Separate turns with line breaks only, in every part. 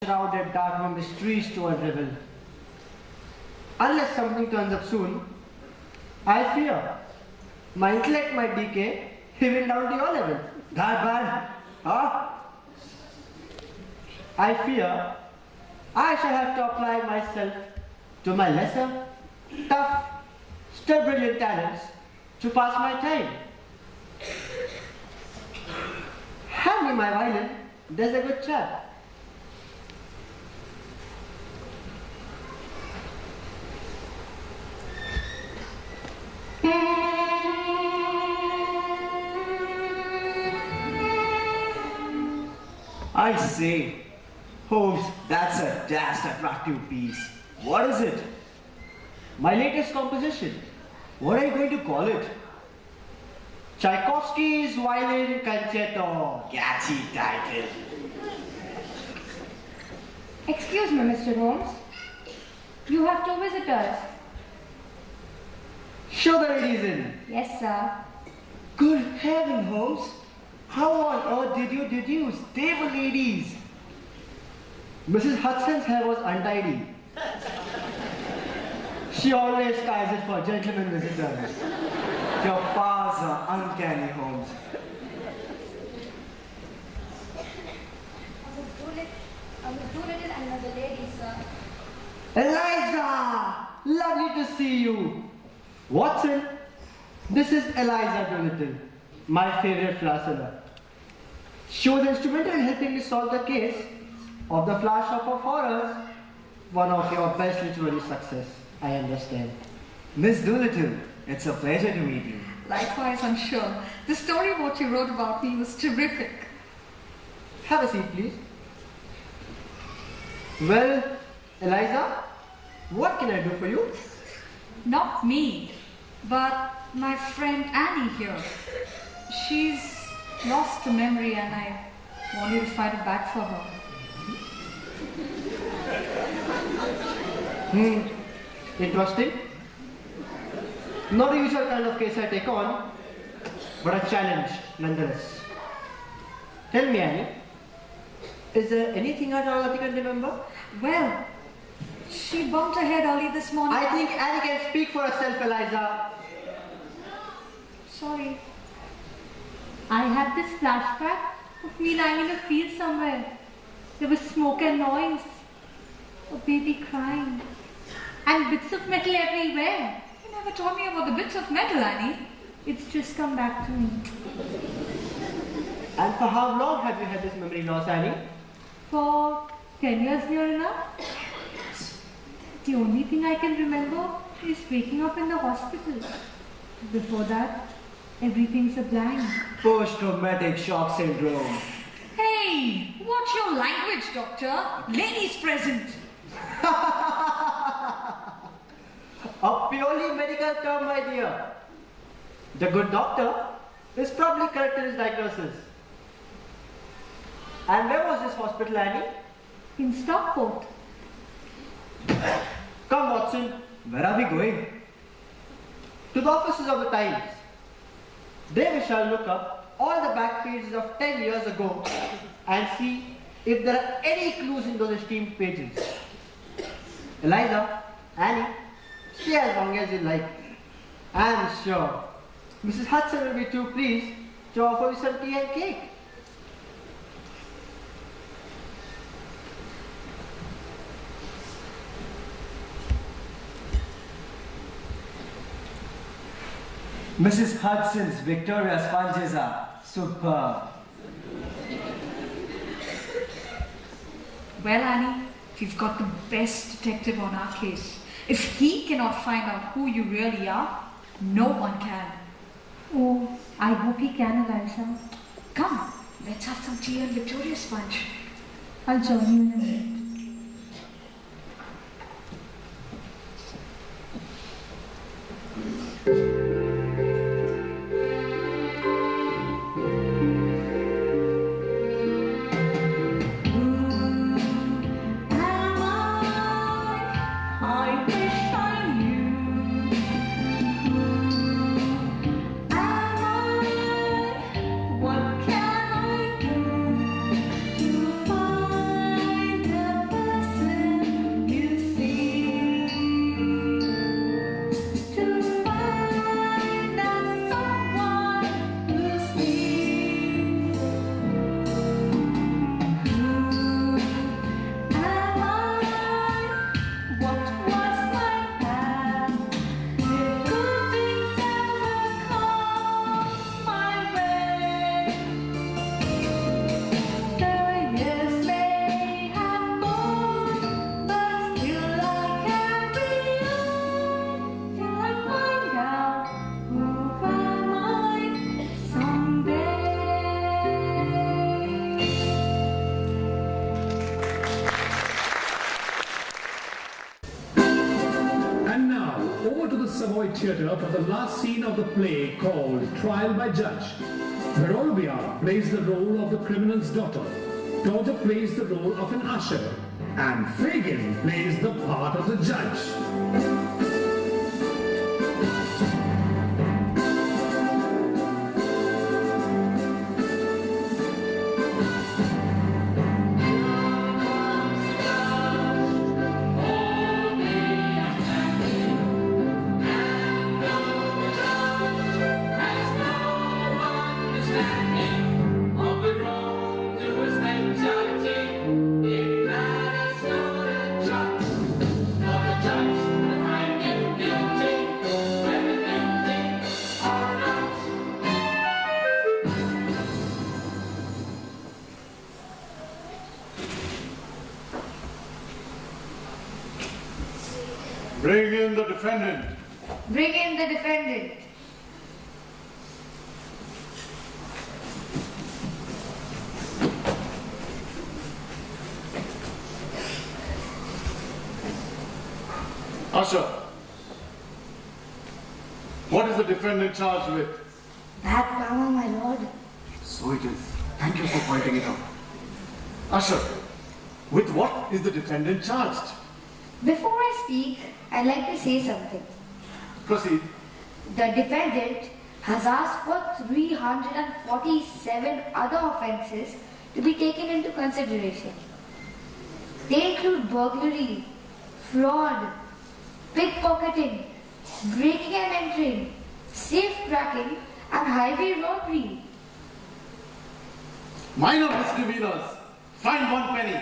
shrouded dark mysteries to unravel. Unless something turns up soon, I fear my intellect might decay even down to your level. That bad? Huh? I fear I shall have to apply myself to my lesser, tough, still brilliant talents to pass my time. Hand me my violin, there's a good chap.
I say, Holmes, that's a dashed attractive piece. What is it?
My latest composition. What are you going to call it? Tchaikovsky's Violin Concerto.
Catchy title.
Excuse me, Mr. Holmes. You have two visitors.
Show the ladies in.
Yes, sir.
Good heaven, Holmes. How on earth did you deduce they were ladies? Mrs. Hudson's hair was untidy. She always ties it for gentlemen visitors.
Your powers are uncanny, Holmes.
Miss Doolittle and another lady, sir.
Eliza! Lovely to see you. Watson, this is Eliza Doolittle, my favorite flower seller. She was instrumental in helping me solve the case of the Flower Shop of Horrors, one of your best literary success, I understand.
Miss Doolittle, it's a pleasure to meet you.
Likewise, I'm sure. The story what you wrote about me was terrific.
Have a seat, please. Well, Eliza, what can I do for you?
Not me, but my friend Annie here. She's lost the memory and I want you to fight it back for her.
Interesting. Not the usual kind of case I take on, but a challenge nonetheless. Tell me, Annie, is there anything at all that you can remember?
Well, she bumped her head early this morning.
I think Annie can speak for herself, Eliza.
Sorry.
I had this flashback of me lying in a field somewhere. There was smoke and noise. A baby crying. And bits of metal everywhere.
You never told me about the bits of metal, Annie.
It's just come back to me.
And for how long have you had this memory loss, Annie?
For 10 years near enough. The only thing I can remember is waking up in the hospital. Before that, everything's a blank.
Post-traumatic shock syndrome.
Hey, watch your language, doctor. Ladies present.
A purely medical term, my dear. The good doctor is probably correct in his diagnosis. And where was this hospital, Annie?
In Stockport.
Come, Watson.
Where are we going?
To the offices of the Times. There we shall look up all the back pages of 10 years ago and see if there are any clues in those esteemed pages. Eliza, Annie, stay as long as you like. I am sure Mrs. Hudson will be too pleased to offer you some tea and cake.
Mrs. Hudson's Victoria sponges are superb.
Well, Annie, we've got the best detective on our case. If he cannot find out who you really are, no one can.
Oh, I hope he can, Eliza.
Come, let's have some tea and Victoria sponge.
I'll join you in a minute.
What can I do to find Savoy Theatre for the last scene of the play called Trial by Judge, where Olivia plays the role of the criminal's daughter, Daughter plays the role of an usher, and Fagin plays the part of the judge.
Bring in the defendant.
Bring in the defendant.
Usher, what is the defendant charged with?
That power, my lord.
So it is. Thank you for pointing it out. Usher, with what is the defendant charged?
Before I speak, I'd like to say something.
Proceed.
The defendant has asked for 347 other offences to be taken into consideration. They include burglary, fraud, pickpocketing, breaking and entering, safe cracking, and highway robbery.
Minor misdemeanors. Fine 1 penny.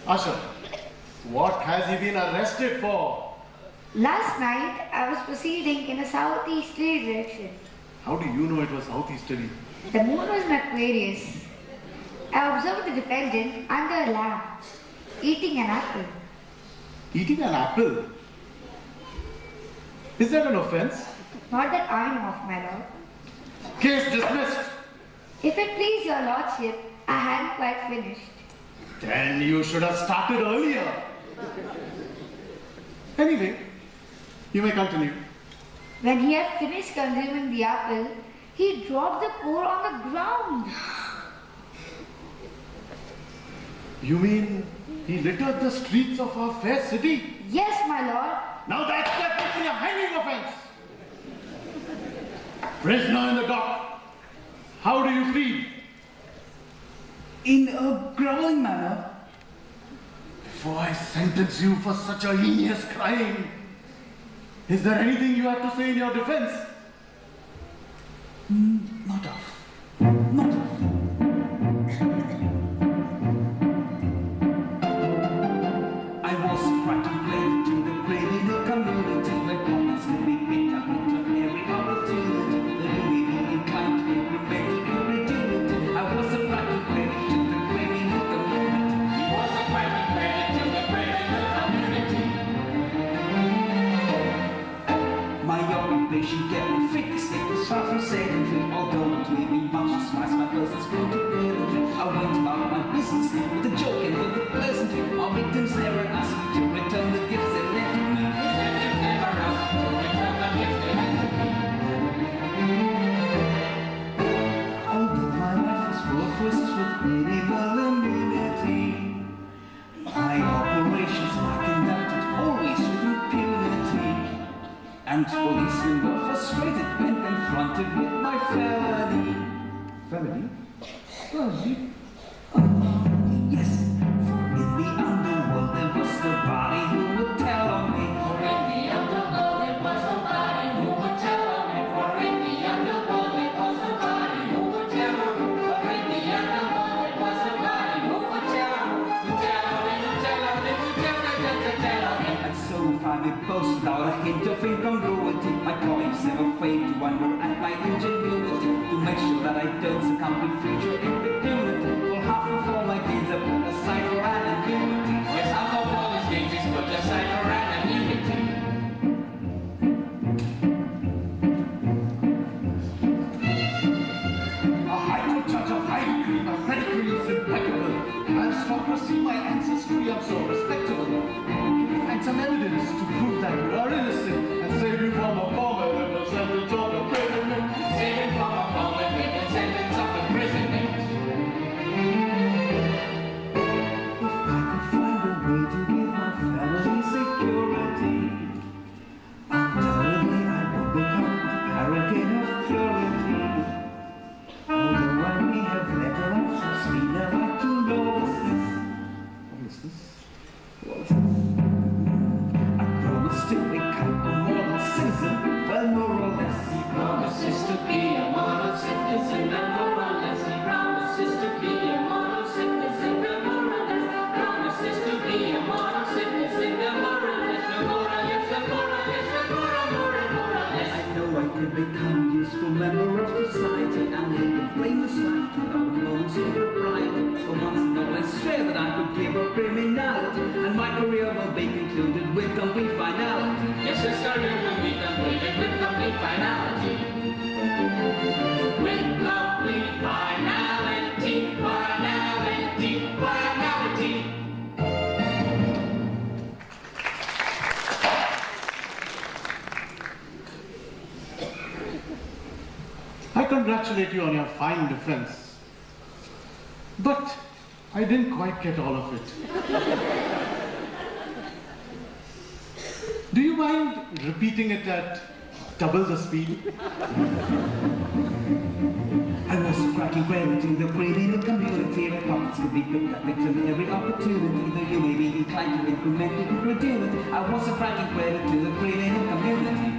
Usher, what has he been arrested for?
Last night, I was proceeding in a southeasterly direction.
How do you know it was southeasterly?
The moon was in Aquarius. I observed the defendant under a lamp, eating an apple.
Eating an apple? Is that an offense?
Not that I know of, my lord.
Case dismissed.
If it please your lordship, I hadn't quite finished.
Then you should have started earlier. Anyway, you may continue.
When he had finished consuming the apple, he dropped the core on the ground.
You mean he littered the streets of our fair city?
Yes, my lord.
Now that's definitely a hanging offense. Prisoner in the dock, how do you plead?
In a growling manner.
Before I sentence you for such a heinous crime, is there anything you have to say in your defense?
Not of. Not of. I was practically to the criminal community where pockets could be picked up into every opportunity. The really inclined to implement irredeemable. I was a practically to the criminal community. He was a practically to the criminal community. My occupation kept me fixed. It was far from sedentary, although it made me much despise my person's brutal. I went about my business with a joke and with a pleasantry. Our victims never asked me to return the gifts they lent to me. Never asked to return the gifts they lent to me. Although my life was full of risks with minimal immunity, my operations were conducted always with impunity. And policemen were frustrated when confronted with my felony. Felony? Felony? Yes, for in the underworld there was nobody who would tell on me. For in the underworld there was nobody who would tell on me. For in the underworld there was nobody who would tell on me. For in the underworld there was nobody who would tell on me. And so if I may boast without a hint of incongruity, my colleagues never fail to wonder at my ingenuity to make sure that I don't succumb to future impunity. For half of all my gains I put aside for anonymity. Yes, half of all these gains is put aside for anonymity.
A high court judge of high degree, my pedigree is impeccable. Aristocracy, my ancestry, I'm so respectable. And some evidence to
career will be concluded with complete finality.
Yes, his career will be completed with complete finality. With complete finality, finality, finality.
I congratulate you on your fine defense. But I didn't quite get all of it. Do you mind repeating it at double the speed?
I was cracking gravity, the brain in the community. The pockets could be picked up victim every opportunity. Though you may be inclined to increment incredulity, I was a cracking gravity, the brain in the community.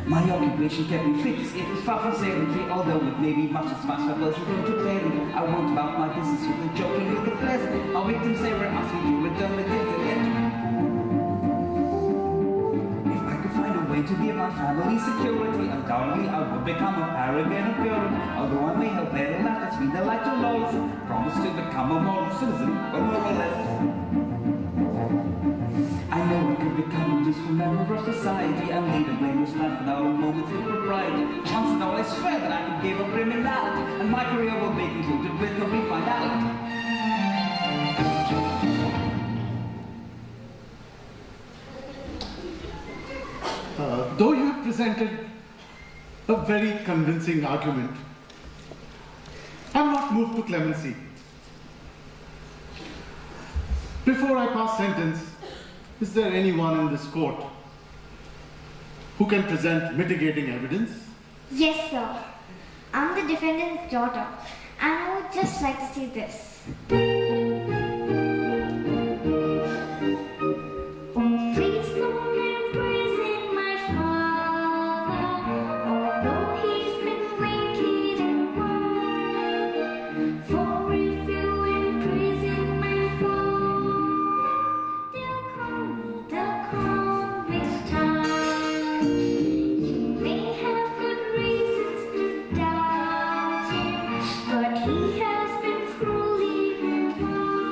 My occupation kept me fit, it was far from sedentary, although it may be much as much I wasn't going to play it. I went about my business with the joking with the pleasant. Our victims ever asked me to return the dividend. If I could find a way to give my family security, undoubtedly I would become a paragon of purity. Although I may have led a life that's been the light to laws, promise to become a moral citizen, but more or less. I know I could become a useful member of society and lead a blameless life without a moment's impropriety. Once and all, I swear that I could give up criminality, and my career will be concluded with complete finality.
Though you have presented a very convincing argument, I'm not moved to clemency. Before I pass sentence, is there anyone in this court who can present mitigating evidence?
Yes, sir. I'm the defendant's daughter, and I would just like to see this. Please don't imprison my father, although he's been wicked and wrong. For if you imprison my father, they'll call me the convict's child. You may have good reasons to doubt him, but he has been cruelly reviled.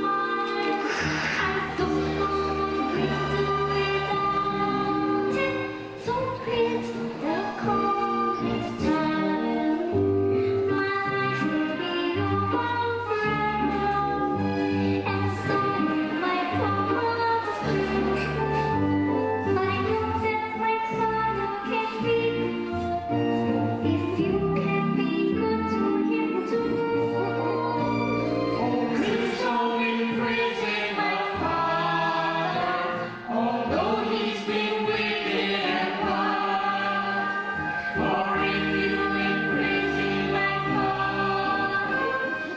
I don't know what we'll do without him, so pity the convict's child. My life will be over forever, and so will my father's too. But I know that my father can be good, if you can be good to him too. Oh, please don't imprison my father, although he's been wicked and wild. For if you imprison my father,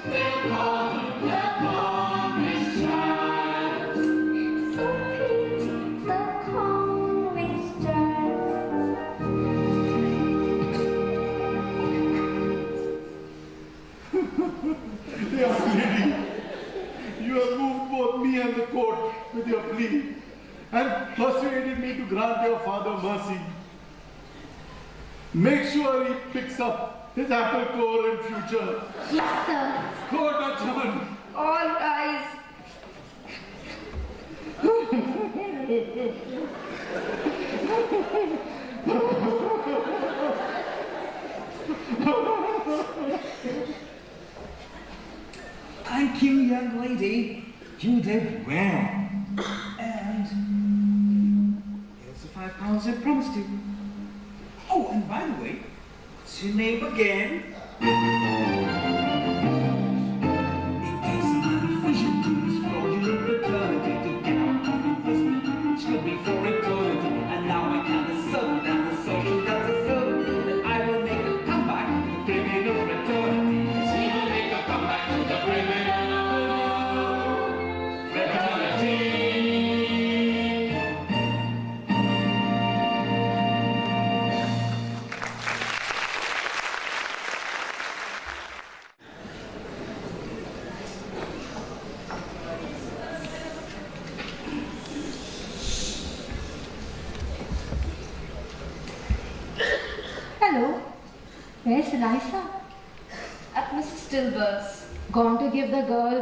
they'll call him the convict's child. So pity the convict's
Young lady, you have moved both me and the court with your plea and persuaded me to grant your father mercy. Make sure he picks up his apple core in future.
Yes, sir.
Court adjourned.
All rise.
Thank you, young lady. You did well. And here's the £5 I promised you. Oh, and by the way, what's your name again? In case of unofficial dues, fraudulent paternity to get out of imprisonment, should be for eternity. And now I can assert that the social does assert that I will make a comeback to the criminal fraternity.
He will make a comeback to the criminal fraternity.
Hello. Where's Eliza?
At Mrs. Dilber's.
Gone to give the girl